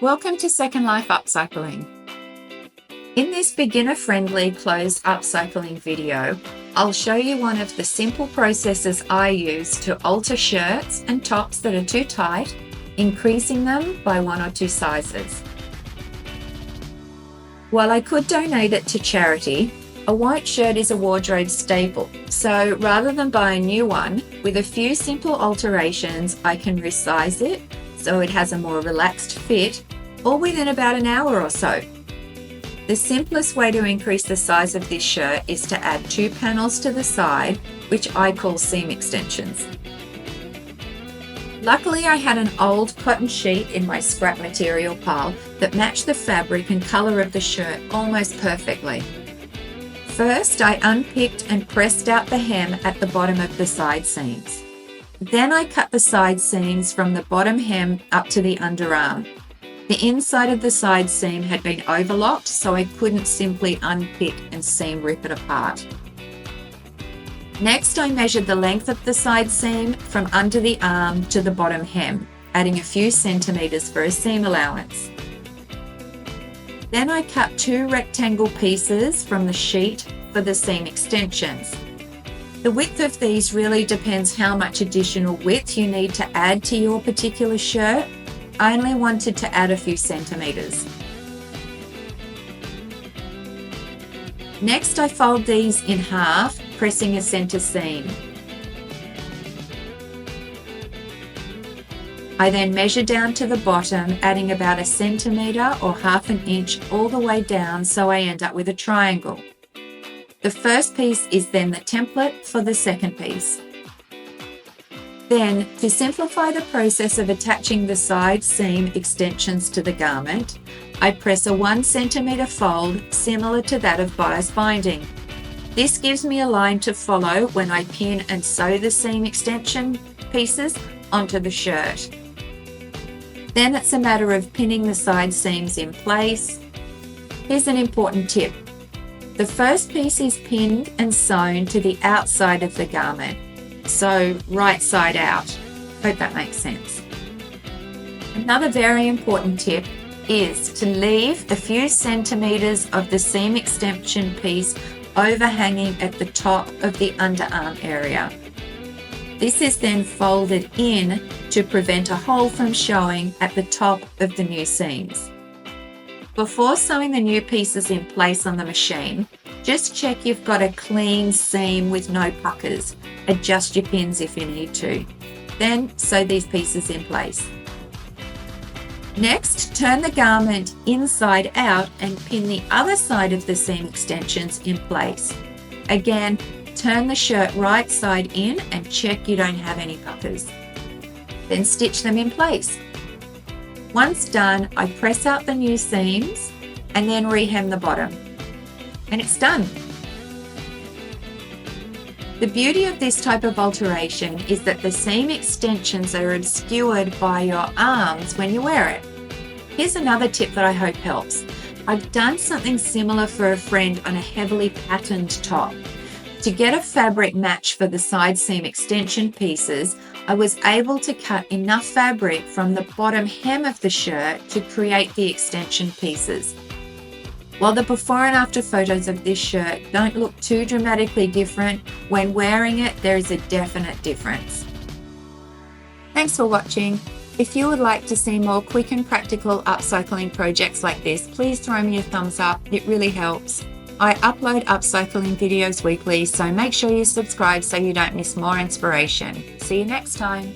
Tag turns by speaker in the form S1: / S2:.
S1: Welcome to Second Life Upcycling. In this beginner-friendly closed upcycling video, I'll show you one of the simple processes I use to alter shirts and tops that are too tight, increasing them by 1 or 2 sizes. While I could donate it to charity, a white shirt is a wardrobe staple, so rather than buy a new one, with a few simple alterations, I can resize it so it has a more relaxed fit, all within about an hour or so. The simplest way to increase the size of this shirt is to add 2 panels to the side, which I call seam extensions. Luckily, I had an old cotton sheet in my scrap material pile that matched the fabric and colour of the shirt almost perfectly. First, I unpicked and pressed out the hem at the bottom of the side seams. Then I cut the side seams from the bottom hem up to the underarm. The inside of the side seam had been overlocked, so I couldn't simply unpick and seam rip it apart. Next, I measured the length of the side seam from under the arm to the bottom hem, adding a few centimetres for a seam allowance. Then I cut 2 rectangle pieces from the sheet for the seam extensions. The width of these really depends how much additional width you need to add to your particular shirt. I only wanted to add a few centimetres. Next, I fold these in half, pressing a centre seam. I then measure down to the bottom, adding about 1 centimetre or ½ an inch all the way down, so I end up with a triangle. The first piece is then the template for the second piece. Then, to simplify the process of attaching the side seam extensions to the garment, I press a 1 centimetre fold similar to that of bias binding. This gives me a line to follow when I pin and sew the seam extension pieces onto the shirt. Then it's a matter of pinning the side seams in place. Here's an important tip. The first piece is pinned and sewn to the outside of the garment, so right side out. Hope that makes sense. Another very important tip is to leave a few centimetres of the seam extension piece overhanging at the top of the underarm area. This is then folded in to prevent a hole from showing at the top of the new seams. Before sewing the new pieces in place on the machine, just check you've got a clean seam with no puckers. Adjust your pins if you need to. Then sew these pieces in place. Next, turn the garment inside out and pin the other side of the seam extensions in place. Again, turn the shirt right side in and check you don't have any puckers. Then stitch them in place. Once done, I press out the new seams and then rehem the bottom. And it's done. The beauty of this type of alteration is that the seam extensions are obscured by your arms when you wear it. Here's another tip that I hope helps. I've done something similar for a friend on a heavily patterned top. To get a fabric match for the side seam extension pieces, I was able to cut enough fabric from the bottom hem of the shirt to create the extension pieces. While the before and after photos of this shirt don't look too dramatically different, when wearing it, there is a definite difference. Thanks for watching. If you would like to see more quick and practical upcycling projects like this, please throw me a thumbs up. It really helps. I upload upcycling videos weekly, so make sure you subscribe so you don't miss more inspiration. See you next time.